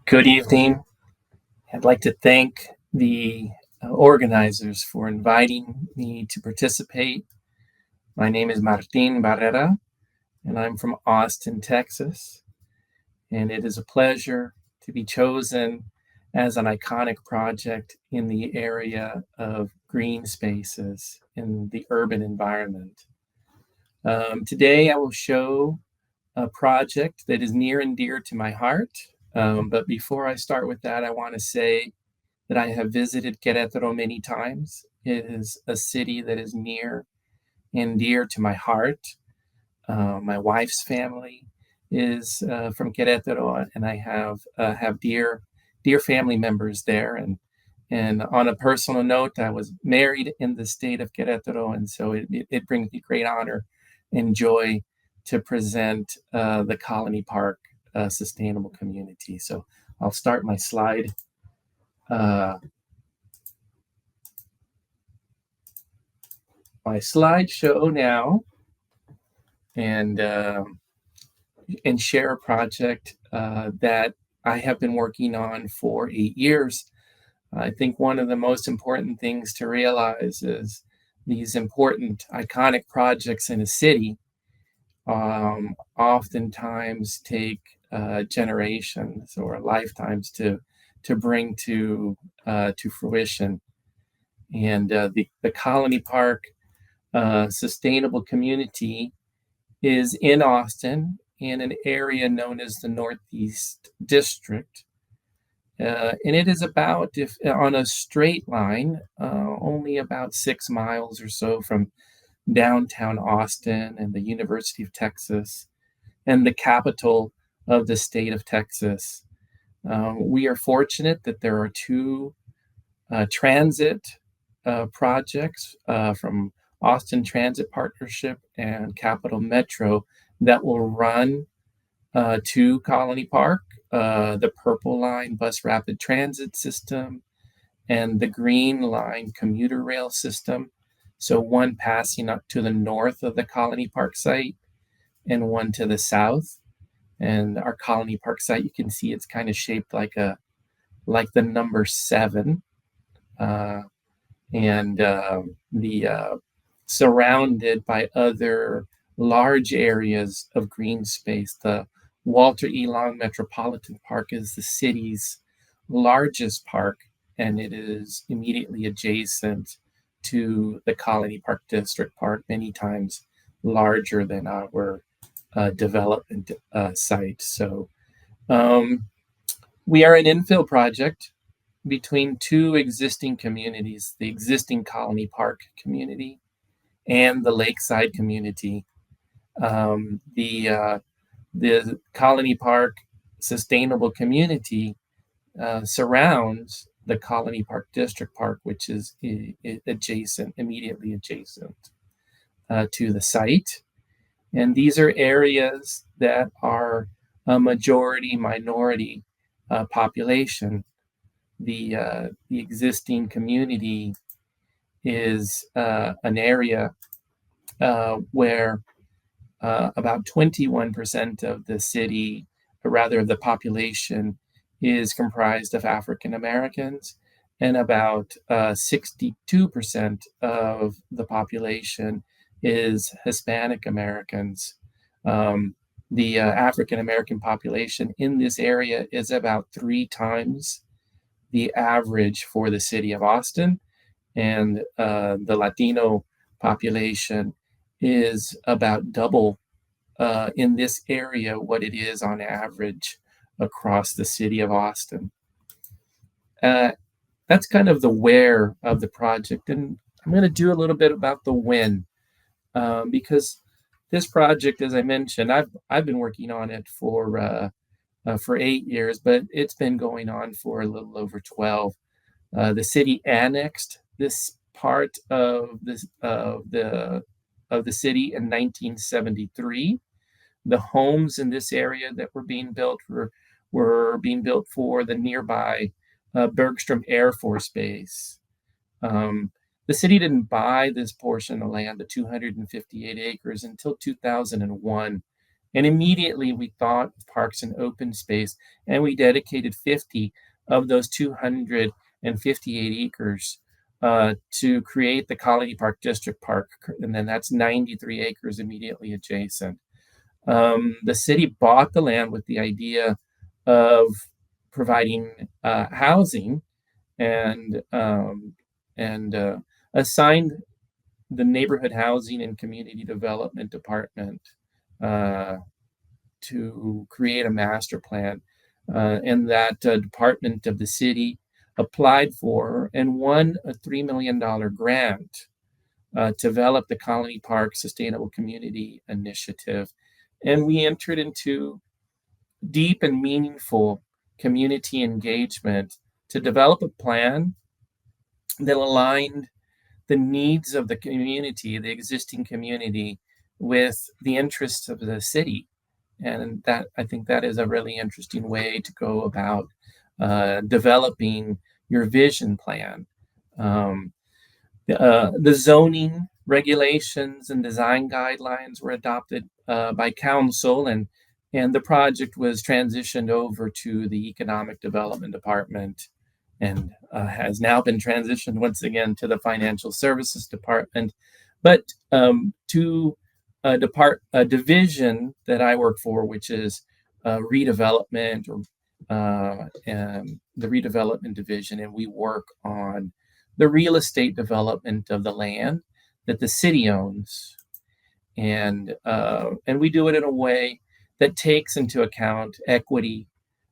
Good evening. I'd like to thank the organizers for inviting me to participate. My name is Martín Barrera, and I'm from Austin, Texas. And it is a pleasure to be chosen as an iconic project in the area of green spaces in the urban environment. Today, I will show a project that is near and dear to my heart. But before I start with that, I want to say that I have visited Querétaro many times. It is a city that is near and dear to my heart. My wife's family is from Querétaro, and I have dear family members there. And on a personal note, I was married in the state of Querétaro, and so it brings me great honor and joy to present the Colony Park Sustainable Community. So I'll start my slide. My slideshow now, and share a project that I have been working on for 8 years. I think one of the most important things to realize is these important iconic projects in a city oftentimes take generations or lifetimes to bring to fruition. And the Colony Park Sustainable Community is in Austin in an area known as the Northeast District. And it is about, if on a straight line, only about 6 miles or so from downtown Austin and the University of Texas and the capital of the state of Texas. We are fortunate that there are two transit projects from Austin Transit Partnership and Capital Metro that will run to Colony Park, the Purple Line Bus Rapid Transit System and the Green Line Commuter Rail System. So one passing up to the north of the Colony Park site and one to the south. And our Colony Park site, you can see it's kind of shaped like the number 7. Surrounded by other large areas of green space. The Walter E. Long Metropolitan Park is the city's largest park, and it is immediately adjacent to the Colony Park District Park, many times larger than our development site. So we are an infill project between two existing communities, the existing Colony Park community and the Lakeside community. The Colony Park Sustainable Community surrounds the Colony Park District Park, which is immediately adjacent to the site. And these are areas that are a majority minority population. The existing community is an area where about 21% of the city, or rather of the population, is comprised of African Americans, and about 62% of the population is Hispanic Americans. The African American population in this area is about 3 times the average for the city of Austin, and the Latino population is about double in this area what it is on average across the city of Austin. That's kind of the where of the project, and I'm going to do a little bit about the when, because this project, as I mentioned, I've been working on it for 8 years, but it's been going on for a little over 12. The city annexed this part of the city in 1973. The homes in this area that were being built were being built for the nearby Bergstrom Air Force Base. The city didn't buy this portion of land, the 258 acres, until 2001, And immediately we thought of parks and open space, and we dedicated 50 of those 258 acres to create the Colony Park District Park, and then that's 93 acres immediately adjacent. The city bought the land with the idea of providing housing and assigned the Neighborhood Housing and Community Development Department uh, to create a master plan. And that department of the city applied for and won a $3 million grant to develop the Colony Park Sustainable Community Initiative. And we entered into deep and meaningful community engagement to develop a plan that aligned the needs of the community, the existing community, with the interests of the city. And that, I think, that is a really interesting way to go about developing your vision plan. Um, the zoning regulations and design guidelines were adopted by council, and the project was transitioned over to the Economic Development Department, and has now been transitioned once again to the Financial Services Department. But to a division that I work for, which is redevelopment, or and the redevelopment division, and we work on the real estate development of the land that the city owns, and we do it in a way that takes into account equity,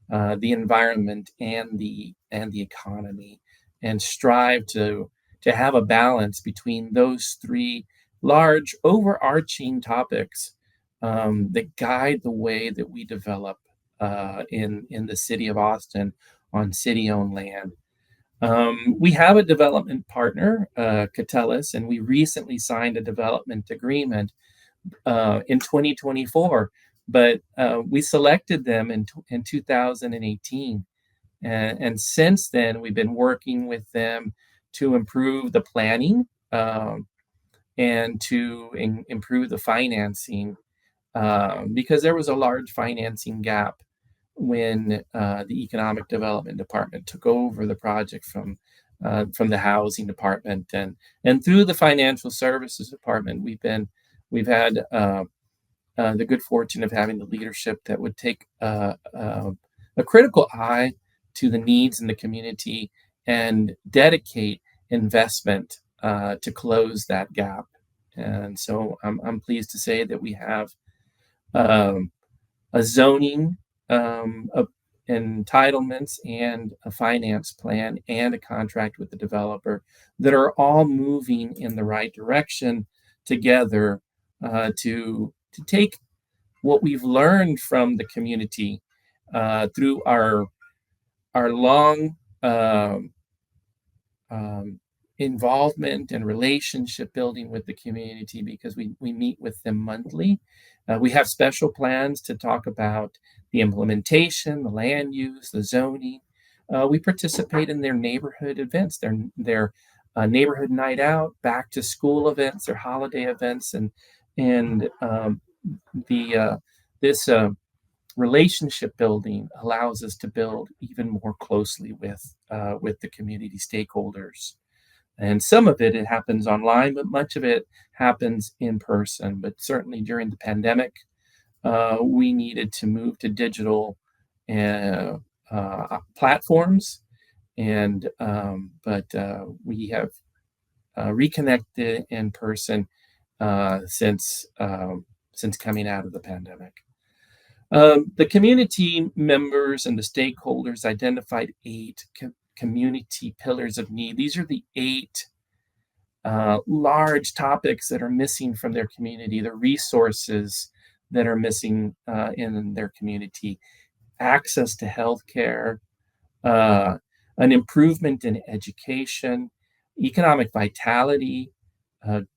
the environment, and the economy, and strive to have a balance between those three large overarching topics that guide the way that we develop in the city of Austin on city-owned land. We have a development partner, Catellus, and we recently signed a development agreement in 2024, but we selected them in 2018. And since then, we've been working with them to improve the planning, and to improve the financing, because there was a large financing gap when the Economic Development Department took over the project from the Housing Department, and through the Financial Services Department, we've had the good fortune of having the leadership that would take a critical eye to the needs in the community and dedicate investment to close that gap. And so I'm pleased to say that we have um, a zoning, entitlements, and a finance plan, and a contract with the developer that are all moving in the right direction together, to take what we've learned from the community through our long um, involvement and relationship building with the community, because we meet with them monthly. We have special plans to talk about the implementation, the land use, the zoning. We participate in their neighborhood events, their neighborhood night out, back to school events, their holiday events, and the this relationship building allows us to build even more closely with the community stakeholders. And some of it happens online, but much of it happens in person. But certainly during the pandemic, we needed to move to digital uh, platforms, and but we have reconnected in person since coming out of the pandemic. The community members and the stakeholders identified 8 community pillars of need. These are the 8 large topics that are missing from their community, the resources that are missing in their community: access to healthcare, uh, an improvement in education, economic vitality,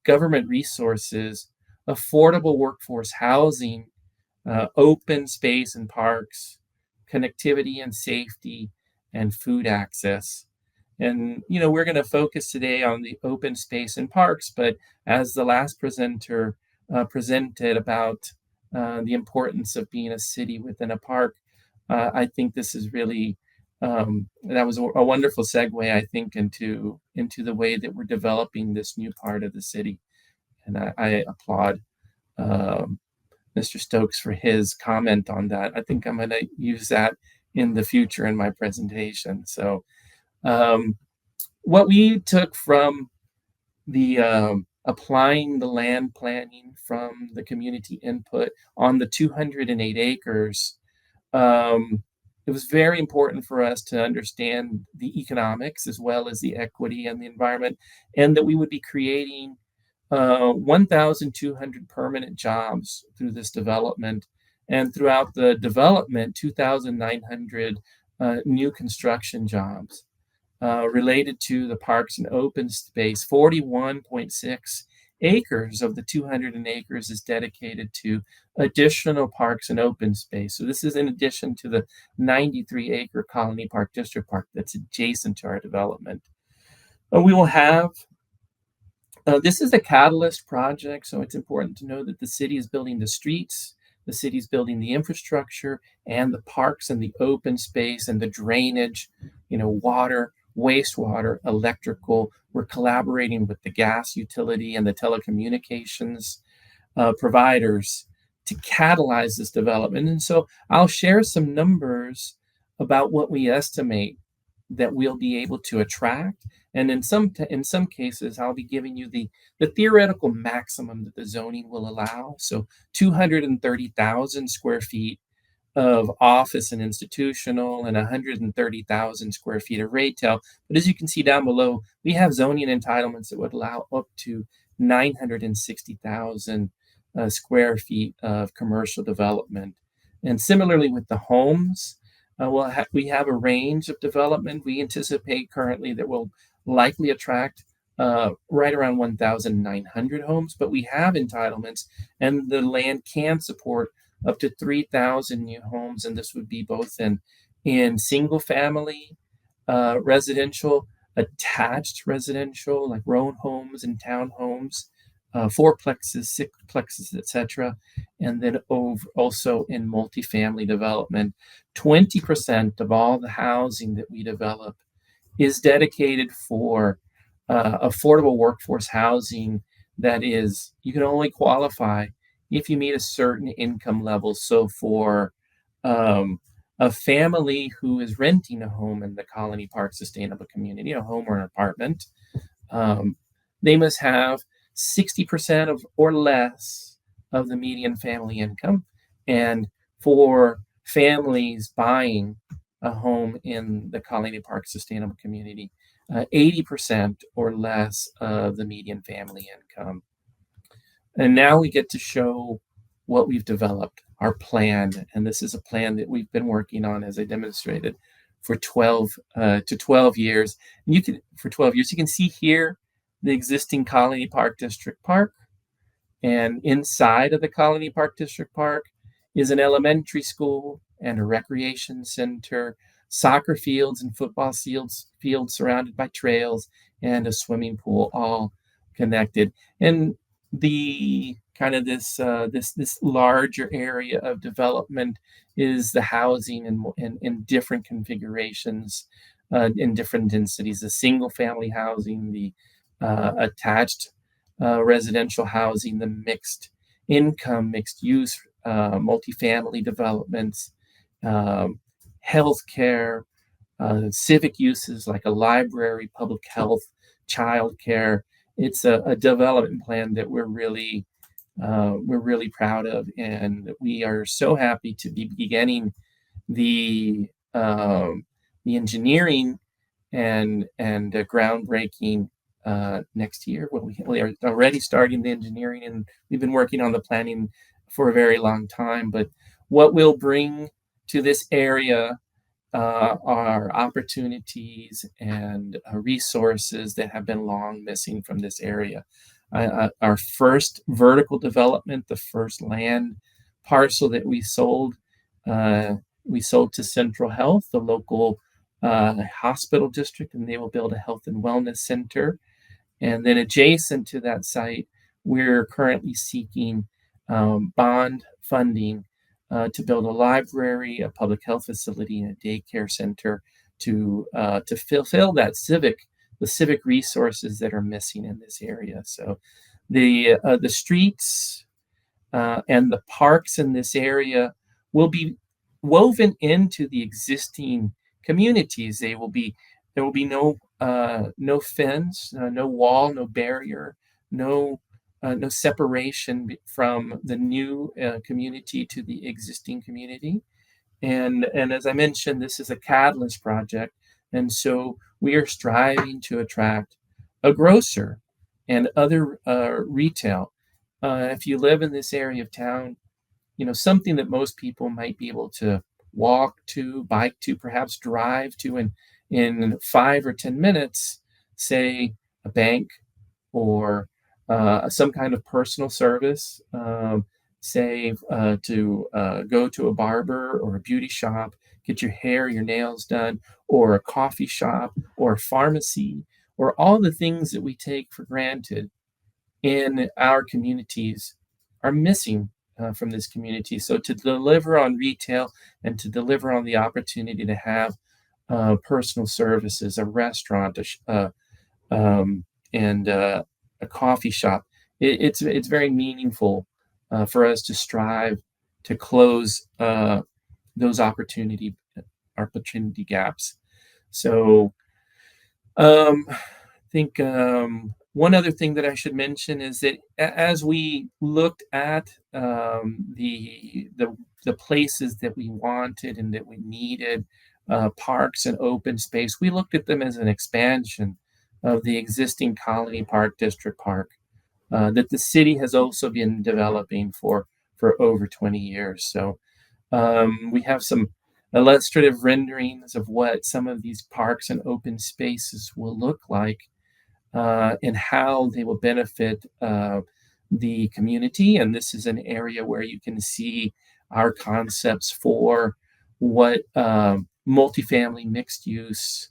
government resources, affordable workforce housing, open space and parks, connectivity and safety, and food access. And we're going to focus today on the open space and parks, but as the last presenter presented about the importance of being a city within a park. I think this is really that was a wonderful segue, I think, into the way that we're developing this new part of the city, and I applaud um, Mr. Stokes for his comment on that. I think I'm going to use that in the future in my presentation. So, um, what we took from the applying the land planning from the community input on the 208 acres, um, it was very important for us to understand the economics as well as the equity and the environment, and that we would be creating 1,200 permanent jobs through this development. And throughout the development, 2,900 new construction jobs related to the parks and open space. 41.6 acres of the 200 acres is dedicated to additional parks and open space. So this is in addition to the 93-acre Colony Park District Park that's adjacent to our development. We will have this is a catalyst project, so it's important to know that the city is building the streets, the city's building the infrastructure, and the parks and the open space and the drainage, water, wastewater, electrical. We're collaborating with the gas utility and the telecommunications providers to catalyze this development. And so I'll share some numbers about what we estimate that we'll be able to attract. And in some cases, I'll be giving you the theoretical maximum that the zoning will allow. So 230,000 square feet of office and institutional, and 130,000 square feet of retail. But as you can see down below, we have zoning entitlements that would allow up to 960,000 square feet of commercial development. And similarly with the homes, we have a range of development. We anticipate currently that will likely attract right around 1,900 homes, but we have entitlements, and the land can support up to 3,000 new homes, and this would be both in single family residential, attached residential, like row homes and townhomes, fourplexes, sixplexes, etc., and then also in multifamily development. 20% of all the housing that we develop is dedicated for affordable workforce housing. That is, you can only qualify if you meet a certain income level. So for a family who is renting a home in the Colony Park Sustainable Community, a home or an apartment, they must have 60% of or less of the median family income. And for families buying a home in the Colony Park Sustainable Community, 80% or less of the median family income. And now we get to show what we've developed, our plan. And this is a plan that we've been working on, as I demonstrated, for 12 years. And for 12 years, you can see here the existing Colony Park District Park. And inside of the Colony Park District Park is an elementary school and a recreation center, soccer fields and football fields surrounded by trails, and a swimming pool, all connected. And the kind of this larger area of development is the housing in different configurations, in different densities: the single family housing, the attached residential housing, the mixed income, mixed use, multifamily developments, healthcare, civic uses like a library, public health, childcare. It's a development plan that we're really proud of, and we are so happy to be beginning the engineering and groundbreaking next year. Well, we are already starting the engineering, and we've been working on the planning for a very long time. But what we'll bring to this area are opportunities and resources that have been long missing from this area. Our first vertical development, the first land parcel that we sold to Central Health, the local hospital district, and they will build a health and wellness center. And then adjacent to that site, we're currently seeking bond funding to build a library, a public health facility, and a daycare center to fulfill the civic resources that are missing in this area. So the streets and the parks in this area will be woven into the existing communities. There will be no fence, no wall, no barrier, no separation from the new community to the existing community. And as I mentioned, this is a catalyst project, and so we are striving to attract a grocer and other retail. If you live in this area of town, something that most people might be able to walk to, bike to, perhaps drive to in 5 or 10 minutes, say a bank or some kind of personal service, say to go to a barber or a beauty shop, get your hair, your nails done, or a coffee shop or a pharmacy, or all the things that we take for granted in our communities are missing from this community. So to deliver on retail and to deliver on the opportunity to have personal services, a restaurant, and a coffee shop, it's very meaningful for us to strive to close those opportunity gaps. So I think one other thing that I should mention is that as we looked at the places that we wanted and that we needed, parks and open space, we looked at them as an expansion of the existing Colony Park District Park that the city has also been developing for over 20 years. So we have some illustrative renderings of what some of these parks and open spaces will look like and how they will benefit the community. And this is an area where you can see our concepts for what multifamily mixed use,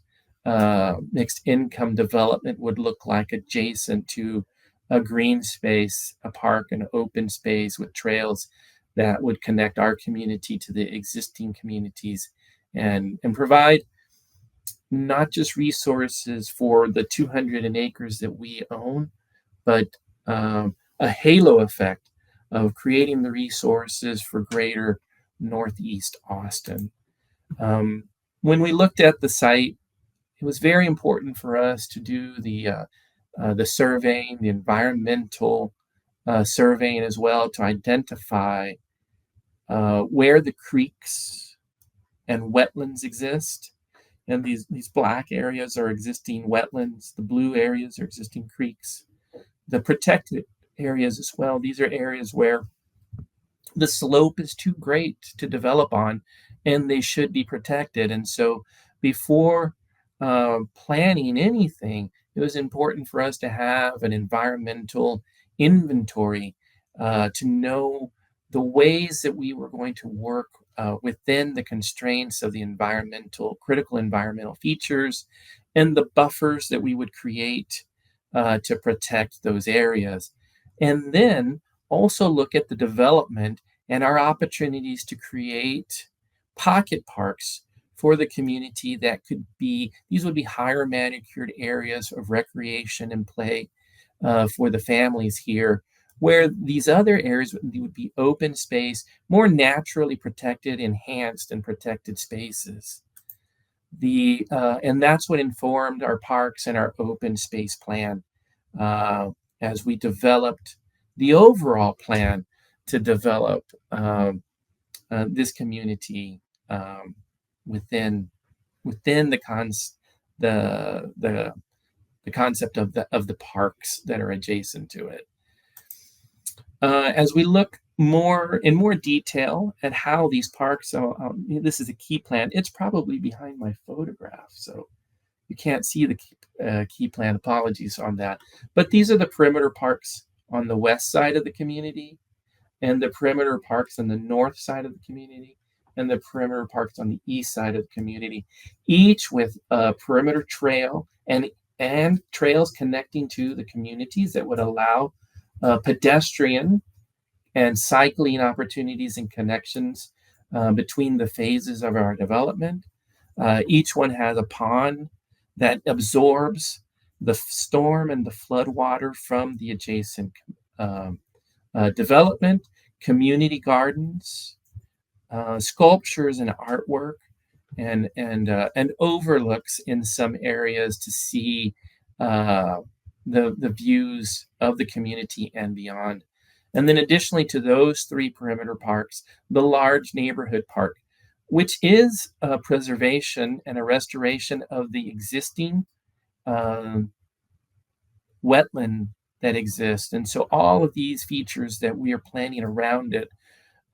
mixed income development would look like adjacent to a green space, a park, an open space with trails that would connect our community to the existing communities and provide not just resources for the 200 acres that we own, but a halo effect of creating the resources for greater Northeast Austin. When we looked at the site, it was very important for us to do the surveying, the environmental surveying as well, to identify where the creeks and wetlands exist. And these black areas are existing wetlands, the blue areas are existing creeks. The protected areas as well, these are areas where the slope is too great to develop on, and they should be protected. And so before planning anything, it was important for us to have an environmental inventory to know the ways that we were going to work within the constraints of the critical environmental features and the buffers that we would create to protect those areas. And then also look at the development and our opportunities to create pocket parks for the community these would be higher manicured areas of recreation and play for the families here, where these other areas would be open space, more naturally protected, enhanced, and protected spaces. And that's what informed our parks and our open space plan as we developed the overall plan to develop this community within the concept of the parks that are adjacent to it. As we look in more detail at how these parks, this is a key plan. It's probably behind my photograph, so you can't see the key plan. Apologies on that. But these are the perimeter parks on the west side of the community, and the perimeter parks on the north side of the community, and the perimeter parks on the east side of the community, each with a perimeter trail and trails connecting to the communities that would allow pedestrian and cycling opportunities and connections between the phases of our development. Each one has a pond that absorbs the storm and the flood water from the adjacent um, development, community gardens, sculptures and artwork, and overlooks in some areas to see uh, the views of the community and beyond. And then additionally to those three perimeter parks, the large neighborhood park, which is a preservation and a restoration of the existing um, wetland that exists. And so all of these features that we are planning around it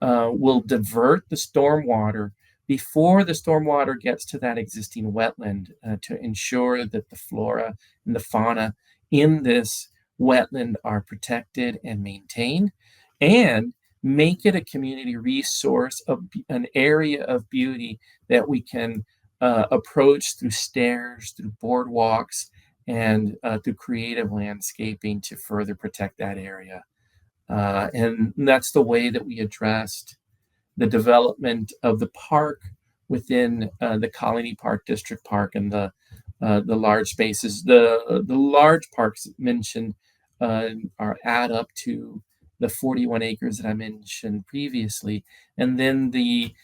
will divert the stormwater before the stormwater gets to that existing wetland to ensure that the flora and the fauna in this wetland are protected and maintained, and make it a community resource, of an area of beauty that we can approach through stairs, through boardwalks, and through creative landscaping to further protect that area. And that's the way that we addressed the development of the park within the Colony Park District Park and the large spaces. The large parks mentioned are add up to the 41 acres that I mentioned previously, and then the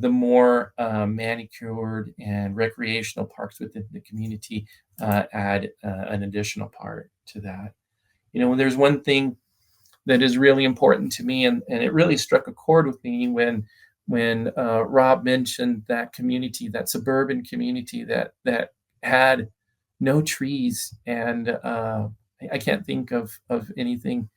more manicured and recreational parks within the community add an additional part to that. There's one thing that is really important to me, and it really struck a chord with me when Rob mentioned that community, that suburban community that had no trees, and I can't think of anything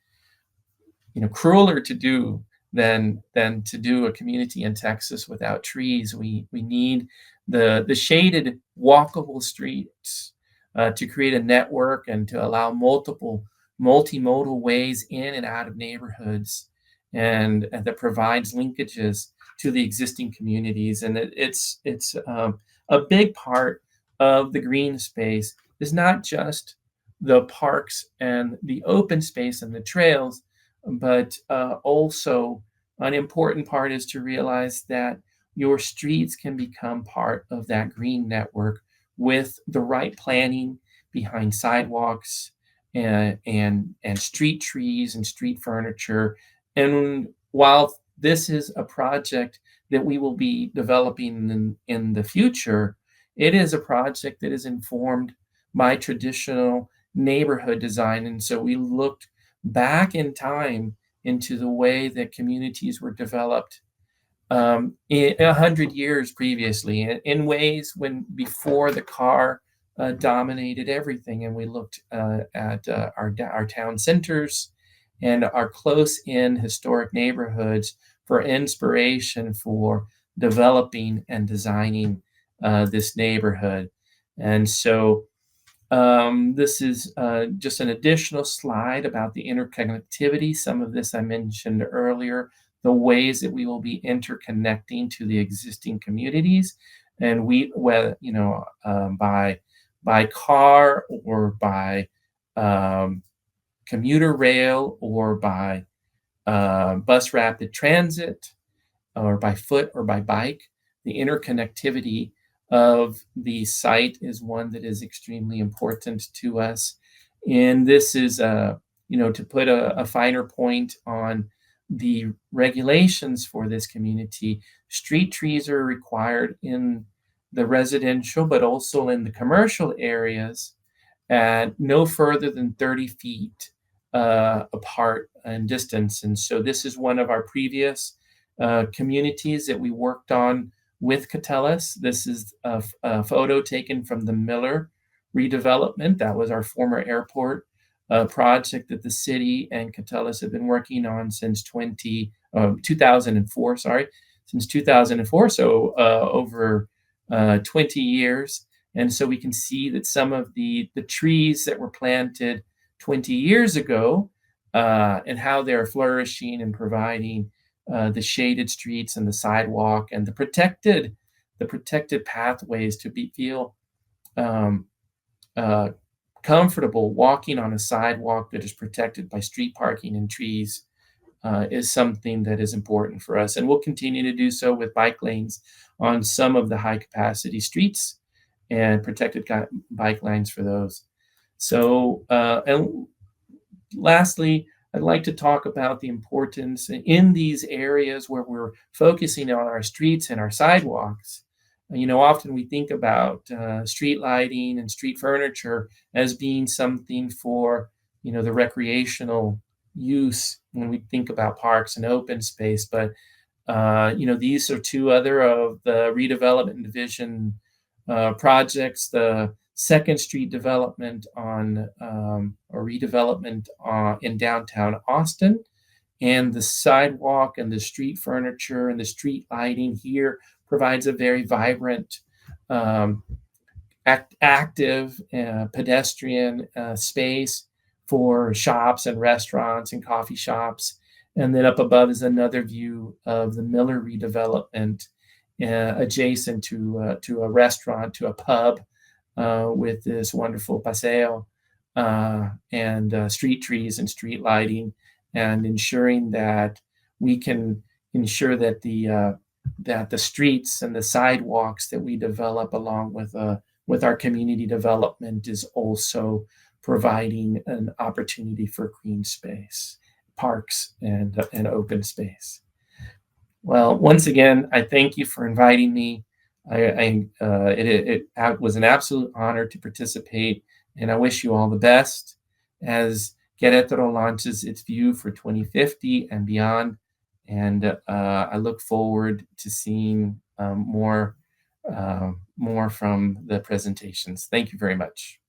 crueler to do than to do a community in Texas without trees. We need the shaded, walkable streets to create a network and to allow multiple multimodal ways in and out of neighborhoods, and that provides linkages to the existing communities. And it's a big part of the green space is not just the parks and the open space and the trails, but also an important part is to realize that your streets can become part of that green network with the right planning behind sidewalks and street trees and street furniture. And while this is a project that we will be developing in the future, it is a project that is informed by traditional neighborhood design. And so we looked back in time into the way that communities were developed in 100 years previously, in ways when before the car dominated everything, and we looked at our town centers and our close-in historic neighborhoods for inspiration for developing and designing this neighborhood. And so this is just an additional slide about the interconnectivity. Some of this I mentioned earlier, the ways that we will be interconnecting to the existing communities, and by car or by commuter rail or by bus rapid transit or by foot or by bike. The interconnectivity of the site is one that is extremely important to us. And this is, to put a finer point on the regulations for this community, street trees are required in the residential, but also in the commercial areas at no further than 30 feet apart in distance. And so this is one of our previous communities that we worked on with Catellus. This is a photo taken from the Miller redevelopment. That was our former airport project that the city and Catellus have been working on since 2004, since 2004, so over 20 years. And so we can see that some of the trees that were planted 20 years ago and how they're flourishing and providing the shaded streets and the sidewalk and the protected pathways to feel comfortable walking on a sidewalk that is protected by street parking and trees is something that is important for us. And we'll continue to do so with bike lanes on some of the high capacity streets and protected bike lanes for those. So, and lastly, I'd like to talk about the importance in these areas where we're focusing on our streets and our sidewalks. Often we think about street lighting and street furniture as being something for, the recreational use when we think about parks and open space. But, these are two other of the redevelopment division projects. The Second Street development or redevelopment in downtown Austin, and the sidewalk and the street furniture and the street lighting here provides a very vibrant, um, active pedestrian space for shops and restaurants and coffee shops. And then up above is another view of the Miller redevelopment adjacent to a restaurant, to a pub, with this wonderful paseo and street trees and street lighting, and ensuring that we can ensure that the streets and the sidewalks that we develop along with our community development is also providing an opportunity for green space, parks, and open space. Well, once again, I thank you for inviting me. It was an absolute honor to participate, and I wish you all the best as Querétaro launches its view for 2050 and beyond. And I look forward to seeing more from the presentations. Thank you very much.